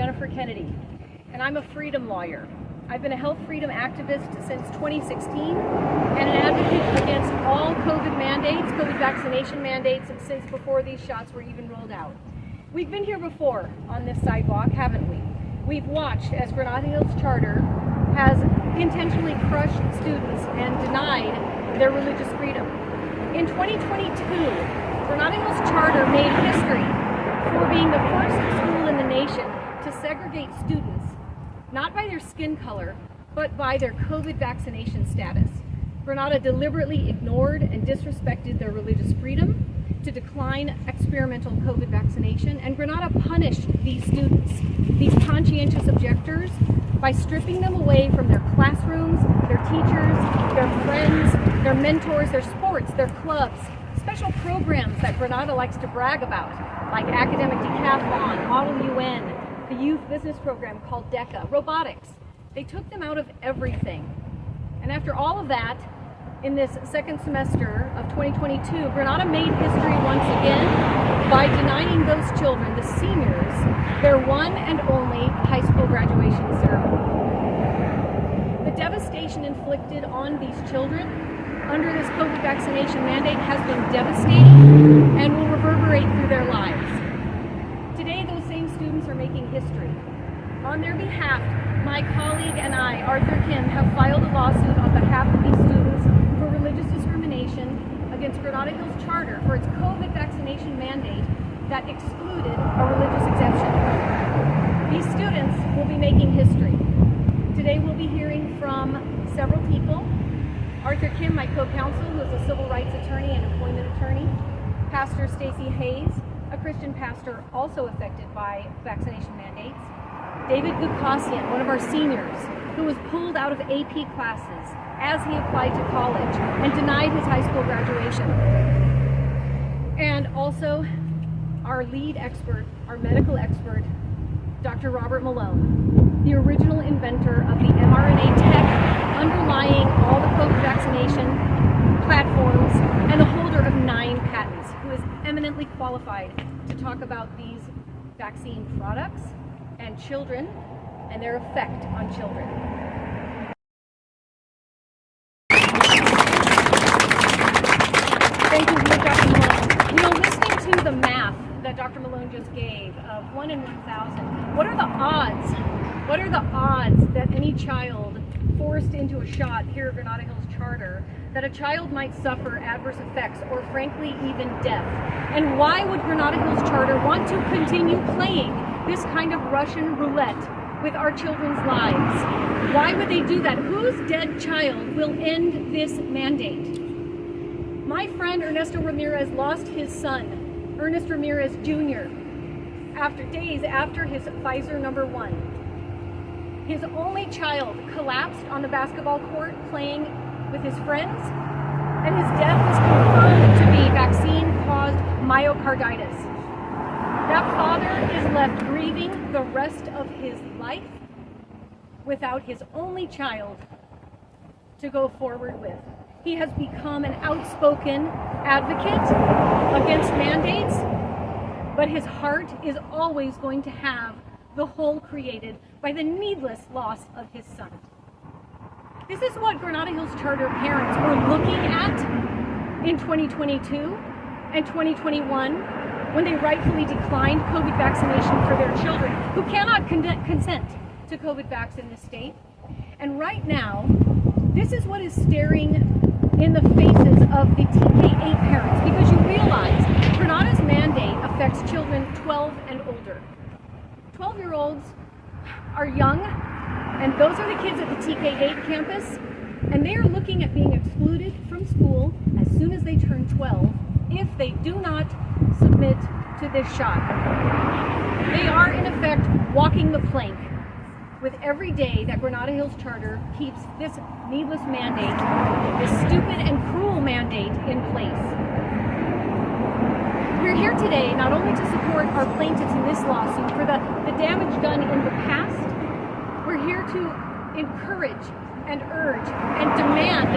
Jennifer Kennedy, and I'm a freedom lawyer. I've been a health freedom activist since 2016 and an advocate against all COVID mandates, COVID vaccination mandates, since before these shots were even rolled out. We've been here before on this sidewalk, haven't we? We've watched as Granada Hills Charter has intentionally crushed students and denied their religious freedom. In 2022, Granada Hills Charter made history for being the first school in the nation to segregate students, not by their skin color, but by their COVID vaccination status. Granada deliberately ignored and disrespected their religious freedom to decline experimental COVID vaccination, and Granada punished these students, these conscientious objectors, by stripping them away from their classrooms, their teachers, their friends, their mentors, their sports, their clubs, special programs that Granada likes to brag about, like academic decathlon, Model UN, the youth business program called DECA, robotics. They took them out of everything. And after all of that, in this second semester of 2022, Granada made history once again by denying those children, the seniors, their one and only high school graduation ceremony. The devastation inflicted on these children under this COVID vaccination mandate has been devastating and will reverberate through their lives. Today, those same students are making history. On their behalf, my colleague and I, Arthur Kim, have filed a lawsuit on behalf of these students for religious discrimination against Granada Hills Charter for its COVID vaccination mandate that excluded a religious exemption. These students will be making history. Today we'll be hearing from several people. Arthur Kim, my co-counsel, who is a civil rights attorney and employment attorney. Pastor Stacey Hayes, a Christian pastor also affected by vaccination mandates. David Gukasian, one of our seniors, who was pulled out of AP classes as he applied to college and denied his high school graduation. And also our lead expert, our medical expert, Dr. Robert Malone, the original inventor of the mRNA tech underlying all the COVID vaccination platforms and the holder of 9 patents, who is eminently qualified to talk about these vaccine products and children and their effect on children. Thank you, Dr. Malone. You know, listening to the math that Dr. Malone just gave of 1 in 1,000, what are the odds? What are the odds that any child forced into a shot here at Granada Hills Charter, that a child might suffer adverse effects or frankly even death? And why would Granada Hills Charter want to continue playing this kind of Russian roulette with our children's lives? Why would they do that? Whose dead child will end this mandate? My friend Ernesto Ramirez lost his son, Ernest Ramirez Jr., days after his Pfizer #1. His only child collapsed on the basketball court playing with his friends, and his death was confirmed to be vaccine-caused myocarditis. That father is left grieving the rest of his life without his only child to go forward with. He has become an outspoken advocate against mandates, but his heart is always going to have the hole created by the needless loss of his son. This is what Granada Hills Charter parents were looking at in 2022 and 2021 when they rightfully declined COVID vaccination for their children who cannot consent to COVID vax in this state. And right now, this is what is staring in the faces of the TK8 parents, because you realize Granada's mandate affects children 12 and older. 12-year-olds are young, and those are the kids at the TK8 campus, and they are looking at being excluded from school as soon as they turn 12 if they do not submit to this shot. They are, in effect, walking the plank with every day that Granada Hills Charter keeps this needless mandate, this stupid and cruel mandate in place. We're here today not only to support our plaintiffs in this lawsuit for the damage done in the past, we're here to encourage and urge and demand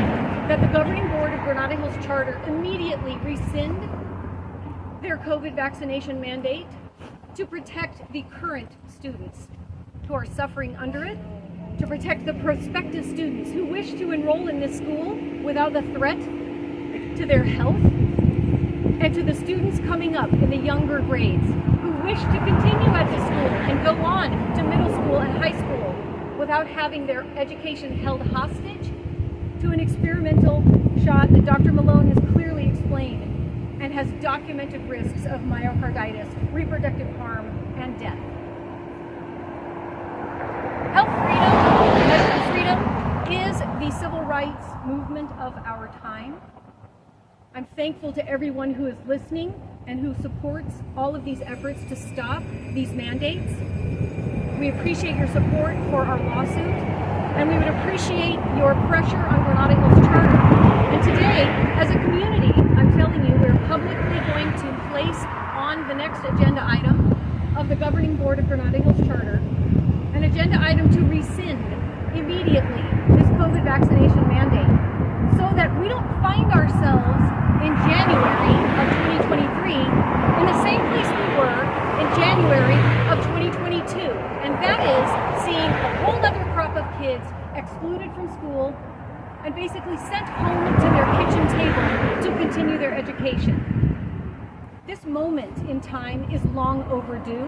that the governing board of Granada Hills Charter immediately rescind their COVID vaccination mandate, to protect the current students who are suffering under it, to protect the prospective students who wish to enroll in this school without the threat to their health, and to the students coming up in the younger grades who wish to continue at the school and go on to middle school and high school without having their education held hostage to an experimental shot that Dr. Malone has clearly explained and has documented risks of myocarditis, reproductive harm, and death. Health freedom, medical freedom, is the civil rights movement of our time. I'm thankful to everyone who is listening and who supports all of these efforts to stop these mandates. We appreciate your support for our lawsuit, and we would appreciate your pressure on Granada Hills Charter. And today, as a community, I'm telling you, we're publicly going to place on the next agenda item of the Governing Board of Granada Hills Charter an agenda item to rescind immediately this COVID vaccination mandate, so that we don't find ourselves in January of 2023 in the same place we were in January of 2022. And that is seeing a whole other crop of kids excluded from school and basically sent home to their kitchen table to continue their education. This moment in time is long overdue.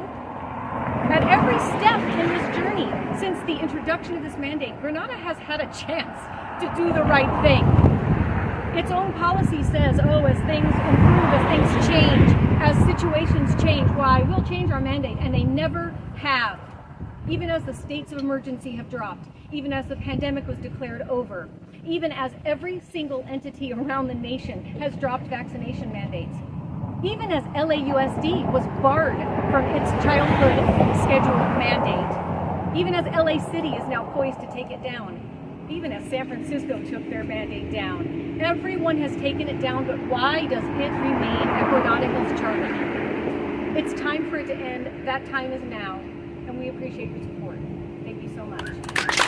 At every step in this journey, since the introduction of this mandate, Granada has had a chance to do the right thing. Its own policy says, oh, as things improve, as things change, as situations change, why, we'll change our mandate, and they never have. Even as the states of emergency have dropped, even as the pandemic was declared over, even as every single entity around the nation has dropped vaccination mandates, even as LAUSD was barred from its childhood schedule mandate, even as LA City is now poised to take it down, even as San Francisco took their mandate down. Everyone has taken it down, but why does it remain at Granada Hills Charter? It's time for it to end. That time is now, and we appreciate your support. Thank you so much.